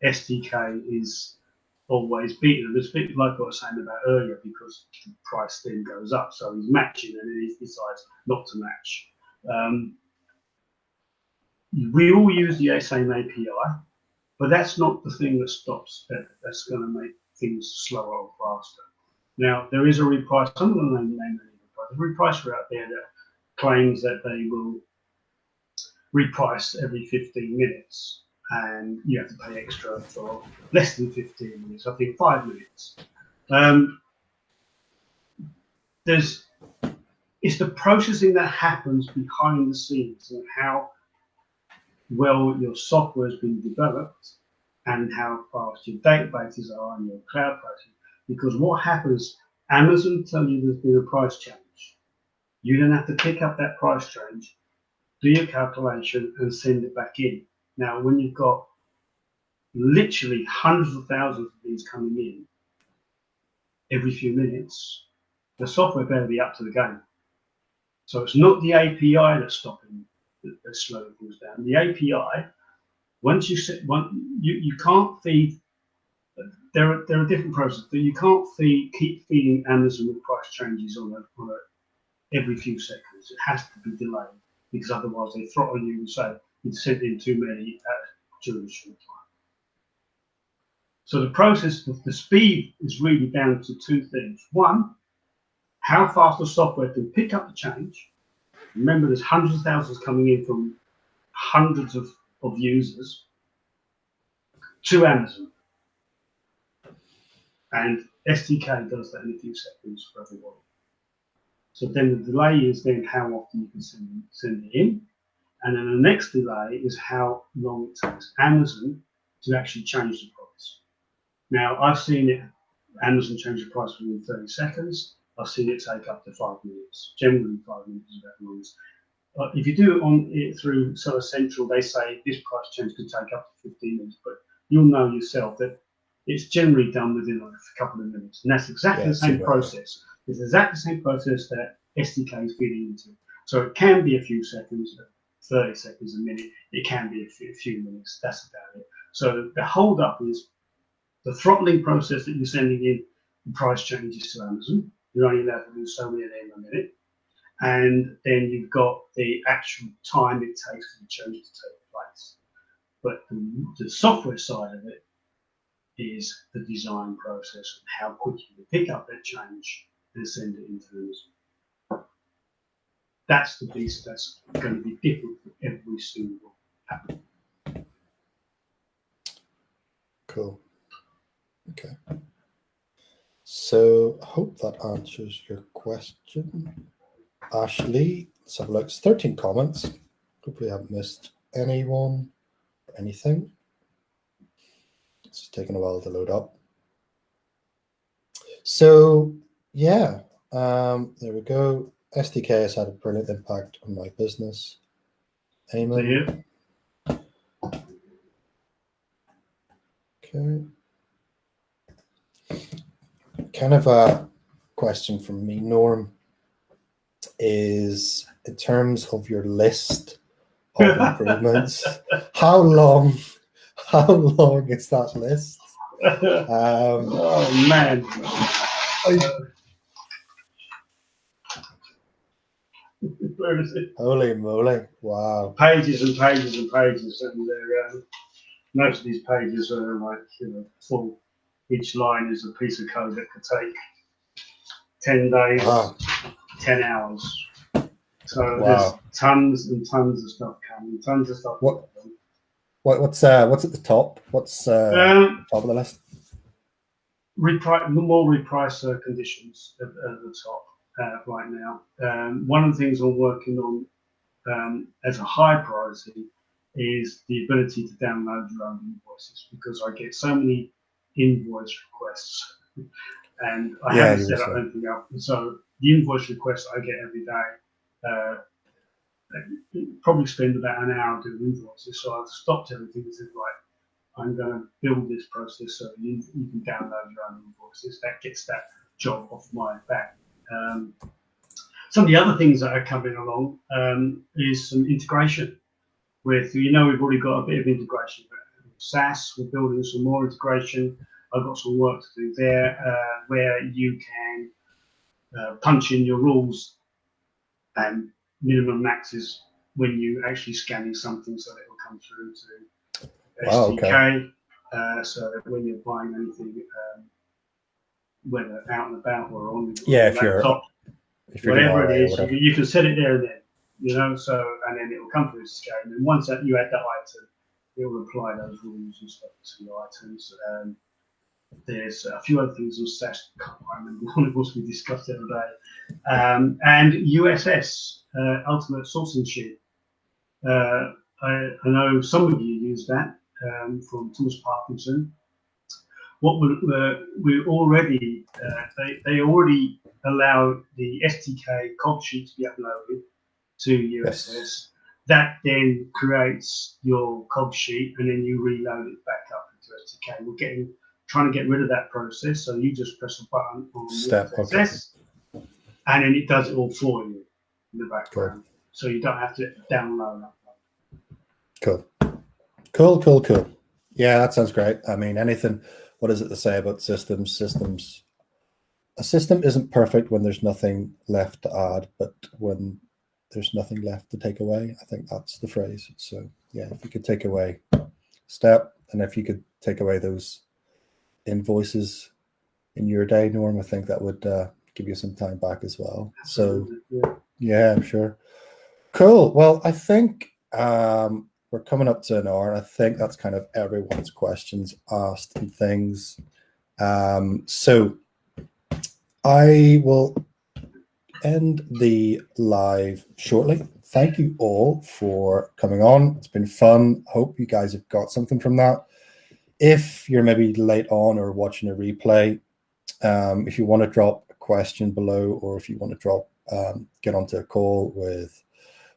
SDK is always beating them. It's a bit like what I was saying about earlier, because the price then goes up, so he's matching and then he decides not to match. We all use the same API, but that's not the thing that stops that. That's going to make things slower or faster. Now, there is a repricer, some of them name any repricer out there that claims that they will reprice every 15 minutes, and you have to pay extra for less than 15 minutes, I think 5 minutes. It's the processing that happens behind the scenes and how well your software has been developed and how fast your databases are and your cloud pricing. Because what happens, Amazon tell you there's been a price change. You then have to pick up that price change, do your calculation, and send it back in. Now, when you've got literally hundreds of thousands of these coming in every few minutes, the software better be up to the game. So it's not the API that's stopping, that's slowing things down. The API, once you set one, you can't feed. There are different processes. You can't keep feeding Amazon with price changes on a every few seconds. It has to be delayed, because otherwise they throttle you and say you've sent in too many during a short time. So the process, the speed is really down to two things. One, how fast the software can pick up the change. Remember, there's hundreds of thousands coming in from hundreds of users to Amazon. And SDK does that in a few seconds for everyone. So then the delay is then how often you can send it in. And then the next delay is how long it takes Amazon to actually change the price. Now, I've seen Amazon change the price within 30 seconds. I've seen it take up to 5 minutes. Generally, 5 minutes is about the longest. If you do it through Seller Central, they say this price change could take up to 15 minutes, but you'll know yourself that it's generally done within a couple of minutes. And that's exactly the same process. It's exactly the same process that SDK is feeding into. So it can be a few seconds, 30 seconds, a minute. It can be a few minutes. That's about it. So the hold up is the throttling process that you're sending in the price changes to Amazon. You're only allowed to do so many of them a minute. and then you've got the actual time it takes for the change to take place. But the software side of it is the design process and how quickly you pick up that change and send it into the user. That's the piece that's going to be different for every single app. Cool. Okay. So I hope that answers your question. Ashley, let's have a look. It's 13 comments. Hopefully I haven't missed anyone or anything. It's taking a while to load up. So yeah, there we go. SDK has had a brilliant impact on my business. Eamonn. Okay. Kind of a question from me, Norm, is in terms of your list of improvements, how long is that list? Oh man. Where is it? Holy moly! Wow. Pages and pages and pages, and most of these pages are like full. Each line is a piece of code that could take 10 days, Wow. 10 hours. So Wow. there's tons and tons of stuff coming, tons of stuff. What's at the top? What's top of the list? More reprice conditions at the top right now. One of the things I'm working on as a high priority is the ability to download your own invoices, because I get so many invoice requests and I haven't set up anything up. And so the invoice requests I get every day, probably spend about an hour doing invoices. So I've stopped everything and said, right, I'm going to build this process so you can download your own invoices. That gets that job off my back. Some of the other things that are coming along is some integration with, we've already got a bit of integration. SAS, we're building some more integration. I've got some work to do there where you can punch in your rules and minimum maxes when you actually scanning something, so that it will come through to SDK. Okay. So that when you're buying anything, whether out and about or on your laptop, whatever it is, you can set it there and then, so, and then it will come through SDK. And then once that you add that item, it will apply those rules and stuff to the items. There's a few other things on SAS, I can't remember one of us we discussed the other day. And USS, Ultimate Sourcing Sheet. I know some of you use that from Thomas Parkinson. What we already, they already allow the SDK cog sheet to be uploaded to USS. Yes. That then creates your cog sheet, and then you reload it back up into SDK. We're trying to get rid of that process, so you just press a button on USS, and then it does it all for you in the background. Cool. So you don't have to download that. Cool. Yeah, that sounds great. I mean, what is it to say about systems? A system isn't perfect when there's nothing left to add, but when there's nothing left to take away, I think that's the phrase. So yeah, if you could take away step, and if you could take away those invoices in your day, Norm, I think that would give you some time back as well. So yeah, I'm sure. Cool. Well, I think we're coming up to an hour, and I think that's kind of everyone's questions asked and things. So I will end the live shortly. Thank you all for coming on. It's been fun. Hope you guys have got something from that. If you're maybe late on or watching a replay, if you want to drop a question below, or if you want to get onto a call with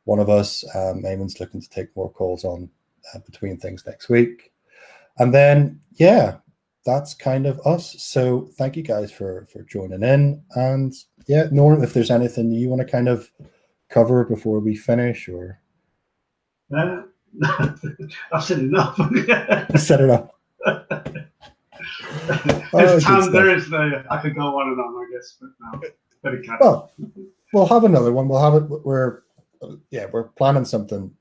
one of us, Eamonn's looking to take more calls on between things next week. And then, yeah, that's kind of us. So thank you guys for joining in. And yeah, Norm, if there's anything you want to kind of cover before we finish, or I've said enough. You said enough. There's tons. There is. I could go on and on, I guess, but no. But it can't. Well, we'll have another one. We'll have it. We're planning something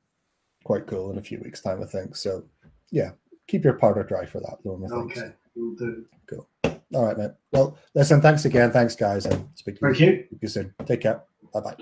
quite cool in a few weeks' time, I think. So, yeah, keep your powder dry for that, Norm. Okay, we'll do. Cool. All right, mate. Well, listen, thanks again. Thanks, guys, and speak to you. Thank you. Speak to you soon. Take care. Bye-bye.